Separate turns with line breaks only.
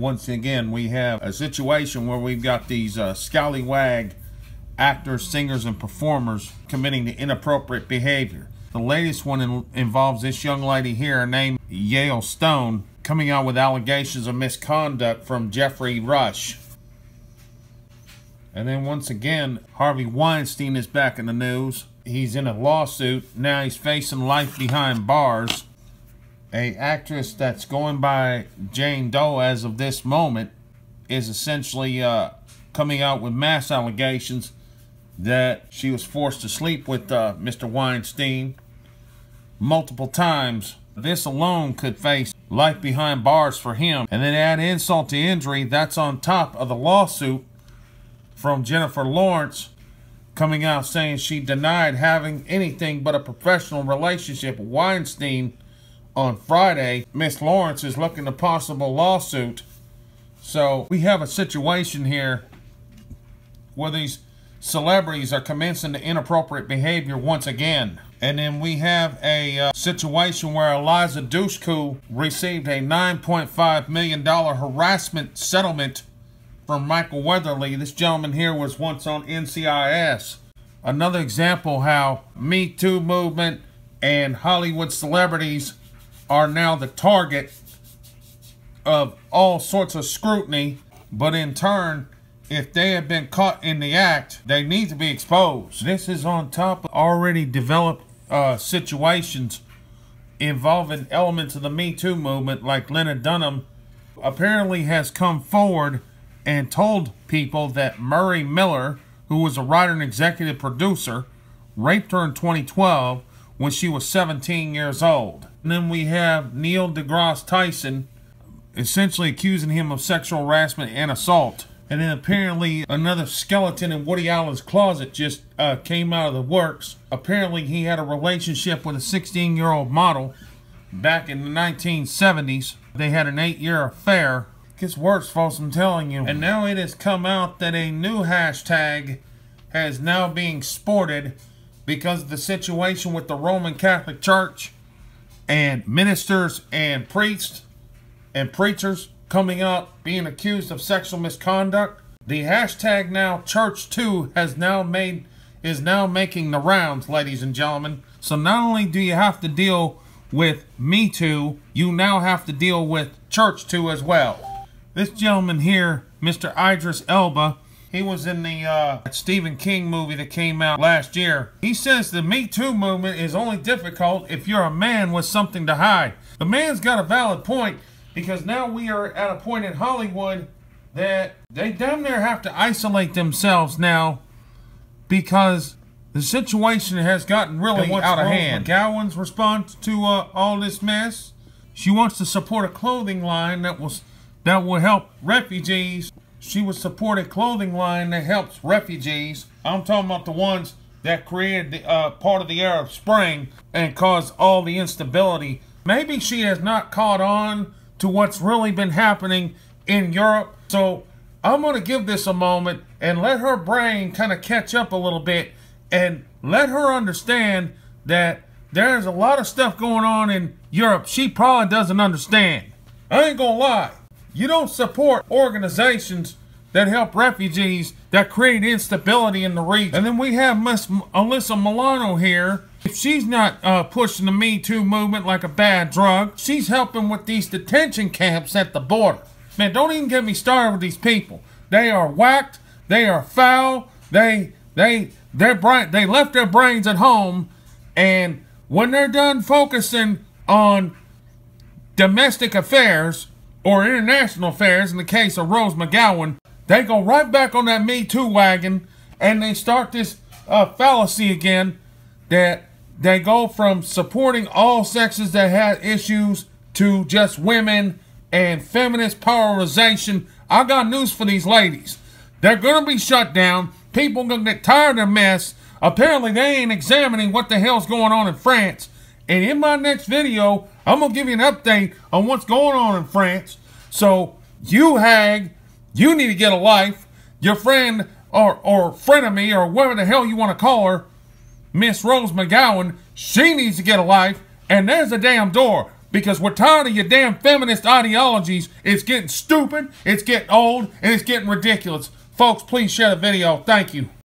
Once again, we have a situation where we've got these scallywag actors, singers, and performers committing to inappropriate behavior. The latest one involves this young lady here named Yale Stone, coming out with allegations of misconduct from Jeffrey Rush. And then once again, Harvey Weinstein is back in the news. He's in a lawsuit. Now he's facing life behind bars. A actress that's going by Jane Doe as of this moment is essentially coming out with mass allegations that she was forced to sleep with Mr. Weinstein multiple times. This alone could face life behind bars for him. And then add insult to injury, that's on top of the lawsuit from Jennifer Lawrence coming out saying she denied having anything but a professional relationship with Weinstein on Friday. Miss Lawrence is looking at a possible lawsuit. So we have a situation here where these celebrities are commencing the inappropriate behavior once again. And then we have a situation where Eliza Dushku received a $9.5 million harassment settlement from Michael Weatherly. This gentleman here was once on NCIS. Another example how Me Too movement and Hollywood celebrities are now the target of all sorts of scrutiny, but in turn, if they have been caught in the act, they need to be exposed. This is on top of already developed situations involving elements of the Me Too movement, like Lena Dunham apparently has come forward and told people that Murray Miller, who was a writer and executive producer, raped her in 2012 when she was 17 years old. And then we have Neil deGrasse Tyson essentially accusing him of sexual harassment and assault. And then apparently another skeleton in Woody Allen's closet just came out of the works. Apparently he had a relationship with a 16-year-old model back in the 1970s. They had an 8-year affair. It gets worse, folks, I'm telling you. And now it has come out that a new hashtag has now being sported because of the situation with the Roman Catholic Church and ministers and priests and preachers coming out being accused of sexual misconduct. The hashtag now Church2 is now making the rounds, ladies and gentlemen. So not only do you have to deal with Me Too, you now have to deal with Church2 as well. This gentleman here, Mr. Idris Elba, he was in the Stephen King movie that came out last year. He says the Me Too movement is only difficult if you're a man with something to hide. The man's got a valid point, because now we are at a point in Hollywood that they damn near have to isolate themselves now because the situation has gotten really out of hand. McGowan's response to all this mess? She wants to support a clothing line that will help refugees. She would support a clothing line that helps refugees. I'm talking about the ones that created the, part of the Arab Spring and caused all the instability. Maybe she has not caught on to what's really been happening in Europe. So I'm going to give this a moment and let her brain kind of catch up a little bit and let her understand that there's a lot of stuff going on in Europe she probably doesn't understand. I ain't gonna lie. You don't support organizations that help refugees that create instability in the region. And then we have Miss Alyssa Milano here. If she's not pushing the Me Too movement like a bad drug, she's helping with these detention camps at the border. Man, don't even get me started with these people. They are whacked. They are foul. They left their brains at home, and when they're done focusing on domestic affairs or international affairs, in the case of Rose McGowan, they go right back on that Me Too wagon, and they start this fallacy again that they go from supporting all sexes that had issues to just women and feminist polarization. I got news for these ladies. They're going to be shut down. People are going to get tired of their mess. Apparently, they ain't examining what the hell's going on in France. And in my next video, I'm going to give you an update on what's going on in France. So, you hag, you need to get a life. Your friend or frenemy or whatever the hell you want to call her, Miss Rose McGowan, she needs to get a life. And there's the damn door. because we're tired of your damn feminist ideologies. It's getting stupid, it's getting old, and it's getting ridiculous. Folks, please share the video. Thank you.